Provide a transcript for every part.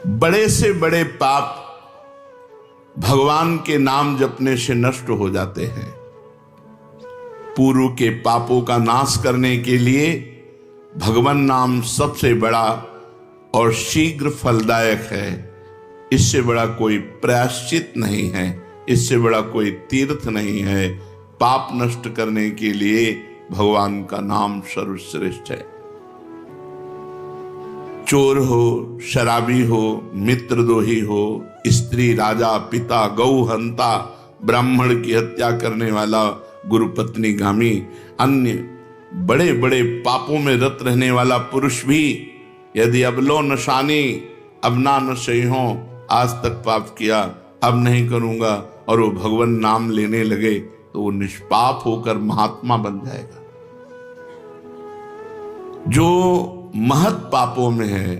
बड़े से बड़े पाप भगवान के नाम जपने से नष्ट हो जाते हैं। पूर्व के पापों का नाश करने के लिए भगवान नाम सबसे बड़ा और शीघ्र फलदायक है। इससे बड़ा कोई प्रायश्चित नहीं है, इससे बड़ा कोई तीर्थ नहीं है। पाप नष्ट करने के लिए भगवान का नाम सर्वश्रेष्ठ है। चोर हो, शराबी हो, मित्रद्रोही हो, स्त्री, राजा, पिता, गौ हंता, ब्राह्मण की हत्या करने वाला, गुरुपत्नी गामी, अन्य बड़े बड़े पापों में रत रहने वाला पुरुष भी यदि अब लो नशानी अब ना न सही हो, आज तक पाप किया अब नहीं करूंगा, और वो भगवान नाम लेने लगे तो वो निष्पाप होकर महात्मा बन जाएगा। जो महत पापों में है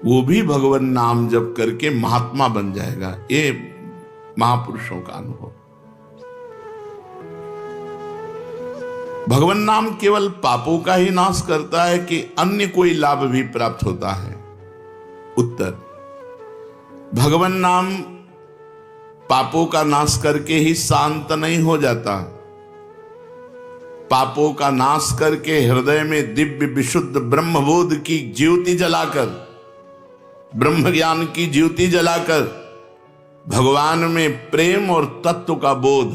वो भी भगवान नाम जप करके महात्मा बन जाएगा। ये महापुरुषों का अनुभव। भगवान नाम केवल पापों का ही नाश करता है कि अन्य कोई लाभ भी प्राप्त होता है? उत्तर, भगवान नाम पापों का नाश करके ही शांत नहीं हो जाता। पापों का नाश करके हृदय में दिव्य विशुद्ध ब्रह्मबोध की ज्योति जलाकर, ब्रह्म ज्ञान की ज्योति जलाकर भगवान में प्रेम और तत्व का बोध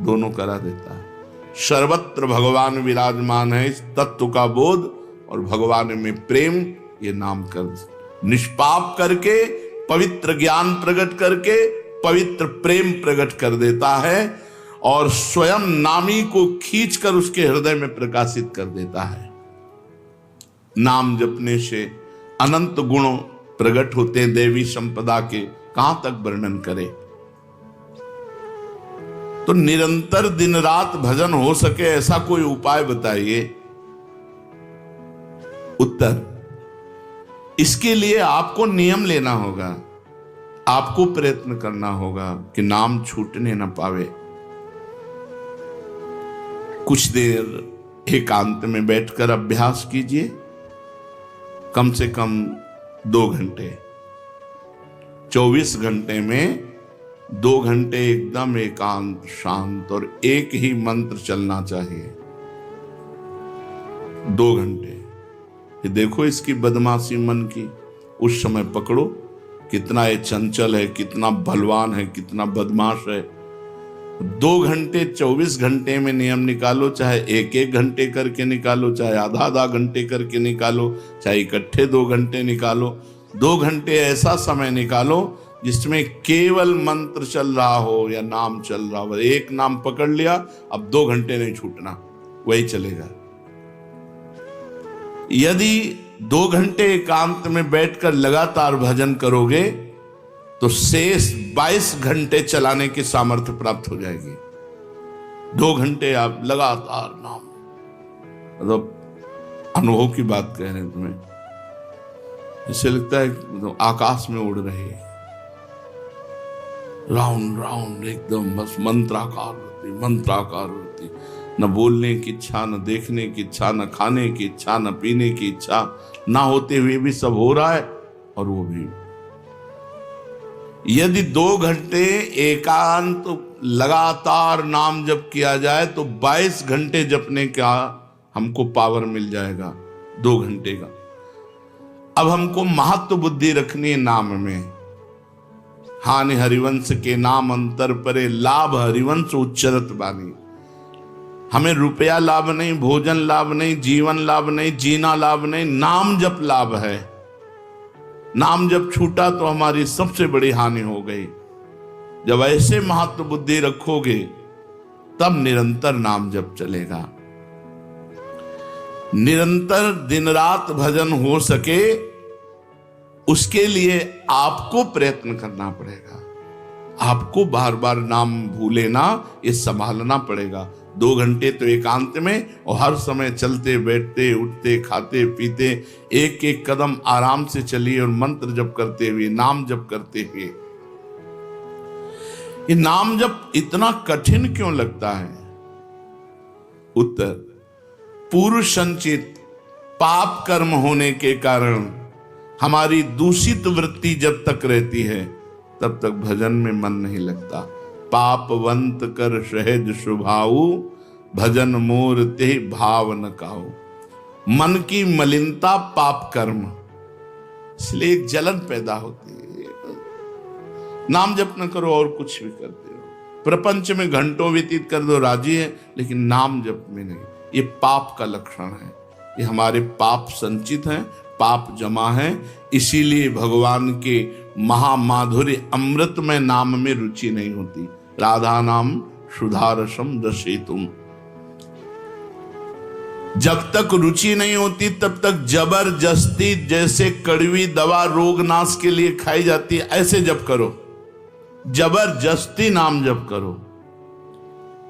दोनों करा देता है। सर्वत्र भगवान विराजमान है, इस तत्व का बोध और भगवान में प्रेम, ये नाम कर निष्पाप करके पवित्र ज्ञान प्रकट करके पवित्र प्रेम प्रकट कर देता है और स्वयं नामी को खींचकर उसके हृदय में प्रकाशित कर देता है। नाम जपने से अनंत गुण प्रकट होते हैं, देवी संपदा के कहां तक वर्णन करें। तो निरंतर दिन रात भजन हो सके ऐसा कोई उपाय बताइए। उत्तर, इसके लिए आपको नियम लेना होगा, आपको प्रयत्न करना होगा कि नाम छूटने न पावे। कुछ देर एकांत में बैठकर अभ्यास कीजिए, कम से कम 2 घंटे। 24 घंटे में 2 घंटे एकदम एकांत शांत और एक ही मंत्र चलना चाहिए। 2 घंटे। ये देखो इसकी बदमाशी मन की, उस समय पकड़ो कितना ये चंचल है, कितना बलवान है, कितना बदमाश है। 2 घंटे 24 घंटे में नियम निकालो, चाहे 1-1 घंटे करके निकालो, चाहे आधा-आधा घंटे करके निकालो, चाहे इकट्ठे 2 घंटे निकालो। 2 घंटे ऐसा समय निकालो जिसमें केवल मंत्र चल रहा हो या नाम चल रहा हो। एक नाम पकड़ लिया, अब 2 घंटे नहीं छूटना, वही चलेगा। यदि 2 घंटे एकांत में बैठकर लगातार भजन करोगे तो शेष 22 घंटे चलाने की सामर्थ्य प्राप्त हो जाएगी। 2 घंटे आप लगातार नाम, मतलब अनुभव की बात कह रहे हैं तुम्हें, इससे लगता है तो आकाश में उड़ रहे हैं, राउंड राउंड एकदम बस मंत्राकार होती, न बोलने की इच्छा, न देखने की इच्छा, न खाने की इच्छा, न पीने की इच्छा, ना होते हुए भी सब हो रहा है। और वो भी यदि 2 घंटे एकांत लगातार नाम जप किया जाए तो 22 घंटे जपने का हमको पावर मिल जाएगा 2 घंटे का। अब हमको महत्व बुद्धि रखनी है नाम में। हानि हरिवंश के नाम अंतर परे, लाभ हरिवंश उच्चरत बानी। हमें रुपया लाभ नहीं, भोजन लाभ नहीं, जीवन लाभ नहीं, जीना लाभ नहीं, नाम जप लाभ है। नाम जब छूटा तो हमारी सबसे बड़ी हानि हो गई। जब ऐसे महत्व बुद्धि रखोगे तब निरंतर नाम जप चलेगा। निरंतर दिन रात भजन हो सके उसके लिए आपको प्रयत्न करना पड़ेगा। आपको बार बार नाम भूले ना, ये संभालना पड़ेगा। 2 घंटे तो एकांत में, और हर समय चलते बैठते उठते खाते पीते एक एक कदम आराम से चलिए और मंत्र जप करते हुए, नाम जप करते हुए। ये नाम जप इतना कठिन क्यों लगता है? उत्तर, पूर्व संचित पाप कर्म होने के कारण हमारी दूषित वृत्ति जब तक रहती है तब तक भजन में मन नहीं लगता। पापवंत कर सहज स्वभाऊ, भजन मोर ते भाव न काऊ। मन की मलिनता पाप कर्म, इसलिए एक जलन पैदा होती है। नाम जप न करो और कुछ भी करते हो, प्रपंच में घंटों व्यतीत कर दो, राजी है, लेकिन नाम जप में नहीं। ये पाप का लक्षण है। ये हमारे पाप संचित हैं, पाप जमा है। इसीलिए भगवान के महामाधुर्य अमृत में नाम में रुचि नहीं होती। राधा नाम सुधारसम दशेतुम। जब तक रुचि नहीं होती तब तक जबरदस्ती, जैसे कड़वी दवा रोग नाश के लिए खाई जाती है, ऐसे जप करो, जबरदस्ती नाम जप करो।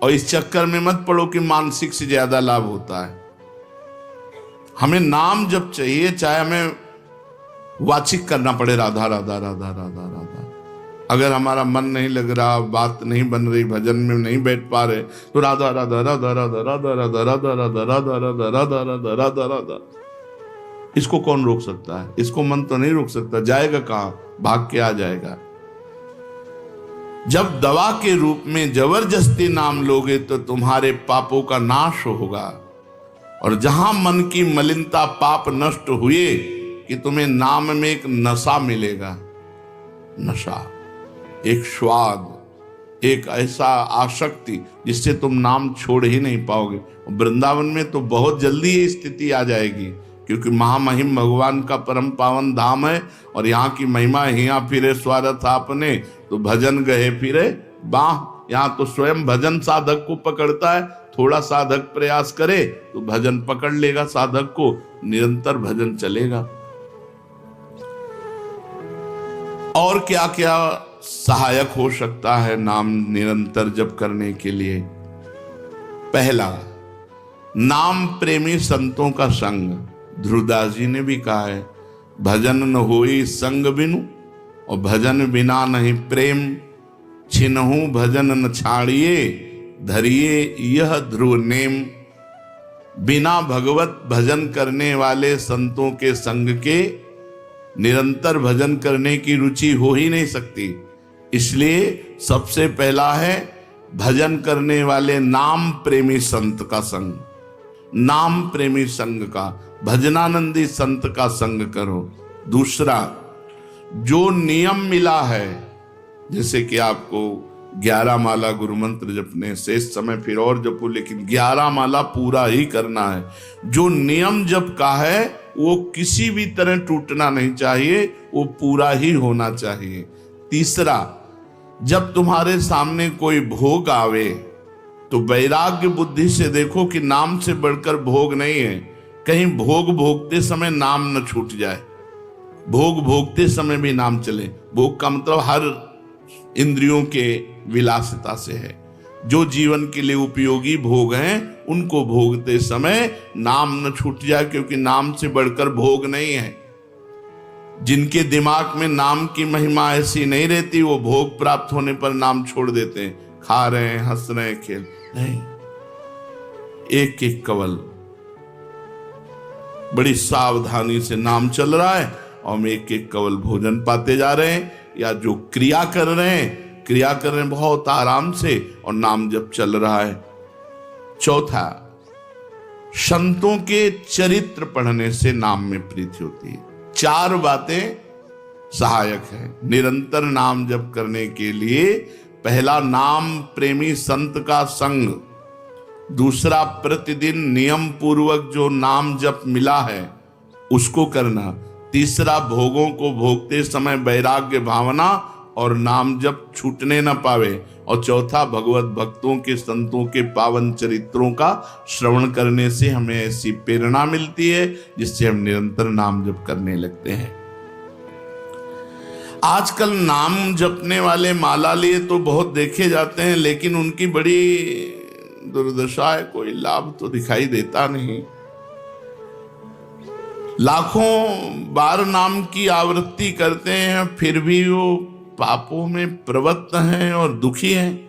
और इस चक्कर में मत पड़ो कि मानसिक से ज्यादा लाभ होता है। हमें नाम जप चाहिए, चाहे हमें वाचिक करना पड़े, राधा राधा राधा राधा राधा। अगर हमारा मन नहीं लग रहा, बात नहीं बन रही, भजन में नहीं बैठ पा रहे, तो राधा राधा राधा राधा राधा राधा राधा राधा राधा राधा राधा राधा राधा राधा। इसको कौन रोक सकता है? इसको मन तो नहीं रोक सकता। जाएगा कहां? भाग के आ जाएगा। जब दवा के रूप में जबरदस्ती नाम लोगे तो तुम्हारे पापों का नाश होगा। और जहां मन की मलिनता, पाप नष्ट हुए कि तुम्हें नाम में एक नशा मिलेगा। नशा, एक स्वाद, एक ऐसा आसक्ति जिससे तुम नाम छोड़ ही नहीं पाओगे। वृंदावन में तो बहुत जल्दी ये स्थिति आ जाएगी, क्योंकि महामहिम भगवान का परम पावन धाम है। और यहाँ की महिमा, हिया फिरे स्वारथ आपने, तो भजन गए फिरे बाह। यहाँ तो स्वयं भजन साधक को पकड़ता है। थोड़ा साधक प्रयास करे तो भजन पकड़ लेगा साधक को, निरंतर भजन चलेगा। और क्या क्या सहायक हो सकता है नाम निरंतर जप करने के लिए? पहला, नाम प्रेमी संतों का संग। ध्रुवदास जी ने भी कहा है, भजन न होई संग बिनु, और भजन बिना नहीं प्रेम। छिनहु भजन न छाड़िए, धरिए यह ध्रुव नेम। बिना भगवत भजन करने वाले संतों के संग के निरंतर भजन करने की रुचि हो ही नहीं सकती। इसलिए सबसे पहला है भजन करने वाले नाम प्रेमी संत का संग। नाम प्रेमी संग का, भजनानंदी संत का संग करो। दूसरा, जो नियम मिला है, जैसे कि आपको 11 माला गुरु मंत्र जपने, शेष समय फिर और जपो, लेकिन 11 माला पूरा ही करना है। जो नियम जप का है वो किसी भी तरह टूटना नहीं चाहिए, वो पूरा ही होना चाहिए। तीसरा, जब तुम्हारे सामने कोई भोग आवे तो वैराग्य बुद्धि से देखो कि नाम से बढ़कर भोग नहीं है। कहीं भोग भोगते समय नाम न छूट जाए। भोग भोगते समय भी नाम चले। भोग का मतलब हर इंद्रियों के विलासिता से है। जो जीवन के लिए उपयोगी भोग हैं उनको भोगते समय नाम न छूट जाए, क्योंकि नाम से बढ़कर भोग नहीं है। जिनके दिमाग में नाम की महिमा ऐसी नहीं रहती, वो भोग प्राप्त होने पर नाम छोड़ देते हैं। खा रहे हैं, हंस रहे हैं, खेल नहीं। एक एक कवल बड़ी सावधानी से नाम चल रहा है और हम एक एक कवल भोजन पाते जा रहे हैं, या जो क्रिया कर रहे हैं बहुत आराम से और नाम जब चल रहा है। चौथा, संतों के चरित्र पढ़ने से नाम में प्रीति होती है। 4 बातें सहायक हैं निरंतर नाम जप करने के लिए। पहला, नाम प्रेमी संत का संग। दूसरा, प्रतिदिन नियम पूर्वक जो नाम जप मिला है उसको करना। तीसरा, भोगों को भोगते समय वैराग्य भावना और नाम जप छूटने न पावे। और चौथा, भगवत भक्तों के, संतों के पावन चरित्रों का श्रवण करने से हमें ऐसी प्रेरणा मिलती है जिससे हम निरंतर नाम जप करने लगते हैं। आजकल नाम जपने वाले माला लिए तो बहुत देखे जाते हैं, लेकिन उनकी बड़ी दुर्दशा है, कोई लाभ तो दिखाई देता नहीं। लाखों बार नाम की आवृत्ति करते हैं, फिर भी वो पापों में प्रवृत्त हैं और दुखी हैं।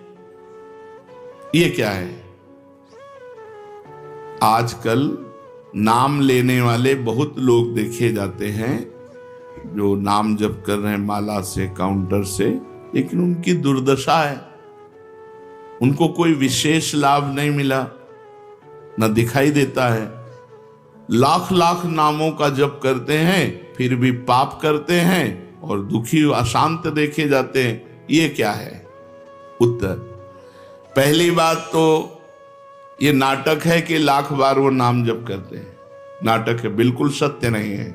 ये क्या है? आजकल नाम लेने वाले बहुत लोग देखे जाते हैं जो नाम जप कर रहे हैं माला से, काउंटर से, लेकिन उनकी दुर्दशा है। उनको कोई विशेष लाभ नहीं मिला, न दिखाई देता है। लाख लाख नामों का जप करते हैं फिर भी पाप करते हैं और दुखी अशांत देखे जाते हैं। ये क्या है? उत्तर, पहली बात तो ये नाटक है कि लाख बार वो नाम जप करते हैं। नाटक है, बिल्कुल सत्य नहीं है।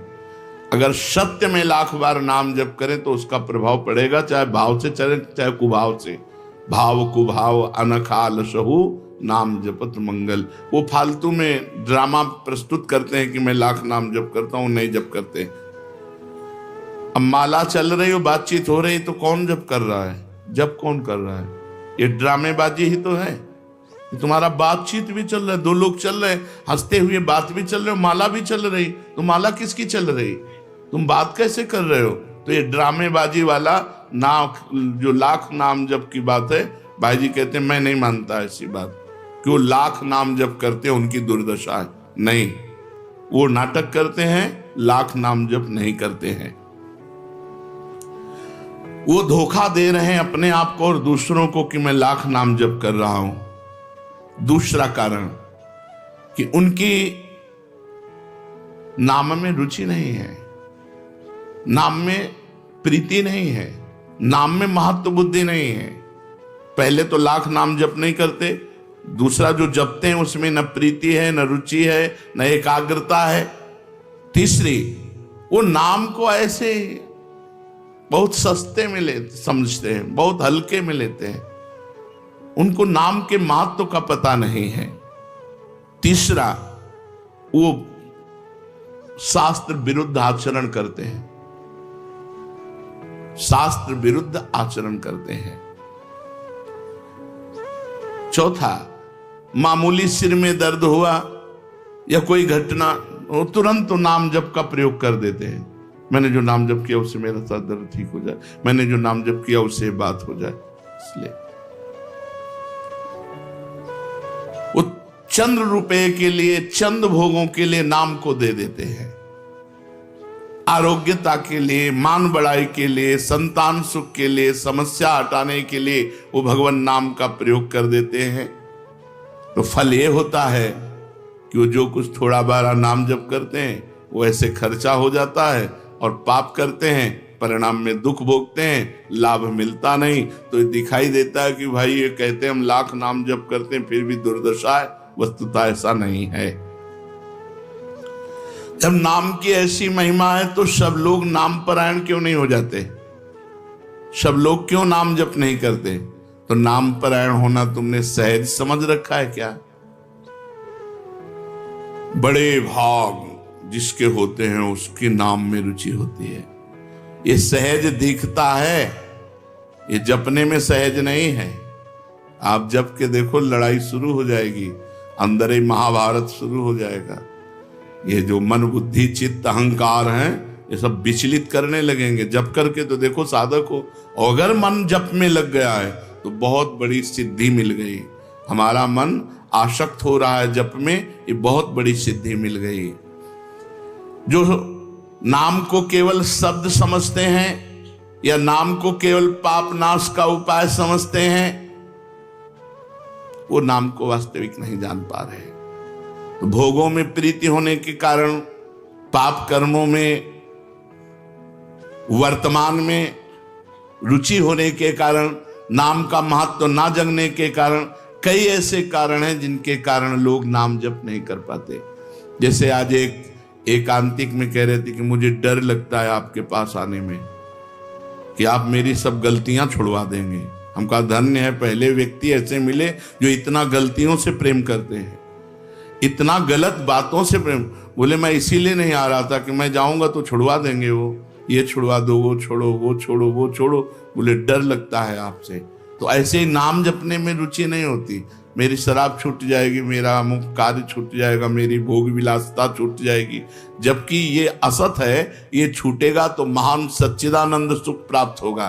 अगर सत्य में लाख बार नाम जप करें तो उसका प्रभाव पड़ेगा, चाहे भाव से चले चाहे कुभाव से। भाव कुभाव अनखाल सहु नाम जपत मंगल। वो फालतू में ड्रामा प्रस्तुत करते हैं कि मैं लाख नाम जप करता हूं, नहीं जप करते। अब माला चल रही हो, बातचीत हो रही, तो कौन जप कर रहा है? जप कौन कर रहा है? ये ड्रामेबाजी ही तो है। तुम्हारा बातचीत भी चल रहा है, दो लोग चल रहे हैं, हंसते हुए बात भी चल रहे हो, माला भी चल रही। तो माला किसकी चल रही? तुम बात कैसे कर रहे हो? तो ये ड्रामेबाजी वाला जो लाख नाम जप की बात है, भाई जी कहते हैं मैं नहीं मानता ऐसी बात। क्यों? लाख नाम जप करते हैं उनकी दुर्दशा है। नहीं, वो नाटक करते हैं, लाख नाम जप नहीं करते हैं। वो धोखा दे रहे हैं अपने आप को और दूसरों को कि मैं लाख नाम जप कर रहा हूं। दूसरा कारण कि उनकी नाम में रुचि नहीं है, नाम में प्रीति नहीं है, नाम में महत्व बुद्धि नहीं है। पहले तो लाख नाम जप नहीं करते, दूसरा जो जपते हैं उसमें न प्रीति है, न रुचि है, न एकाग्रता है। तीसरी, वो नाम को ऐसे बहुत सस्ते में समझते हैं, बहुत हल्के में लेते हैं। उनको नाम के महत्व का पता नहीं है। तीसरा, वो शास्त्र विरुद्ध आचरण करते हैं, शास्त्र विरुद्ध आचरण करते हैं। चौथा, मामूली सिर में दर्द हुआ या कोई घटना, वो तुरंत तो नाम जप का प्रयोग कर देते हैं। मैंने जो नाम जप किया उससे मेरा सर दर्द ठीक हो जाए, मैंने जो नाम जप किया उससे बात हो जाए। इसलिए वो चंद रुपए के लिए, चंद भोगों के लिए नाम को दे देते हैं। आरोग्यता के लिए, मान बढ़ाई के लिए, संतान सुख के लिए, समस्या हटाने के लिए वो भगवान नाम का प्रयोग कर देते हैं। तो फल ये होता है कि वो जो कुछ थोड़ा बारा नाम जप करते हैं वो ऐसे खर्चा हो जाता है और पाप करते हैं, परिणाम में दुख भोगते हैं, लाभ मिलता नहीं। तो ये दिखाई देता है कि भाई ये कहते हैं हम लाख नाम जप करते हैं फिर भी दुर्दशा है। वस्तुतः ऐसा नहीं है। जब नाम की ऐसी महिमा है तो सब लोग नाम परायण क्यों नहीं हो जाते? सब लोग क्यों नाम जप नहीं करते? तो नाम परायण होना तुमने सहज समझ रखा है क्या? बड़े भाग जिसके होते हैं उसके नाम में रुचि होती है। ये सहज दिखता है, ये जपने में सहज नहीं है। आप जप के देखो, लड़ाई शुरू हो जाएगी, अंदर ही महाभारत शुरू हो जाएगा। ये जो मन बुद्धि चित्त अहंकार हैं ये सब विचलित करने लगेंगे। जप करके तो देखो साधक हो, अगर मन जप में लग गया है तो बहुत बड़ी सिद्धि मिल गई। हमारा मन आसक्त हो रहा है जप में, ये बहुत बड़ी सिद्धि मिल गई। जो नाम को केवल शब्द समझते हैं या नाम को केवल पाप नाश का उपाय समझते हैं, वो नाम को वास्तविक नहीं जान पा रहे। तो भोगों में प्रीति होने के कारण, पाप कर्मों में, वर्तमान में रुचि होने के कारण, नाम का महत्व ना जगने के कारण, कई ऐसे कारण हैं जिनके कारण लोग नाम जप नहीं कर पाते। जैसे आज एक एकांतिक में कह रहे थे कि मुझे डर लगता है आपके पास आने में कि आप मेरी सब गलतियां छुड़वा देंगे। हम कहा धन्य है, पहले व्यक्ति ऐसे मिले जो इतना गलतियों से प्रेम करते हैं, इतना गलत बातों से प्रेम। बोले मैं इसीलिए नहीं आ रहा था कि मैं जाऊंगा तो छुड़वा देंगे, वो ये छुड़वा दो, वो छोड़ो, वो छोड़ो, वो छोड़ो। बोले डर लगता है आपसे। तो ऐसे ही नाम जपने में रुचि नहीं होती। मेरी शराब छूट जाएगी, मेरा अमुक कार्य छूट जाएगा, मेरी भोग विलासता छूट जाएगी। जबकि ये असत है, ये छूटेगा तो महान सच्चिदानंद सुख प्राप्त होगा।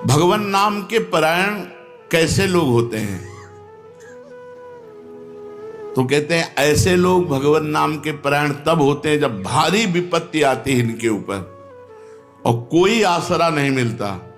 भगवान नाम के परायण कैसे लोग होते हैं? तो कहते हैं ऐसे लोग भगवान नाम के परायण तब होते हैं जब भारी विपत्ति आती है इनके ऊपर और कोई आसरा नहीं मिलता।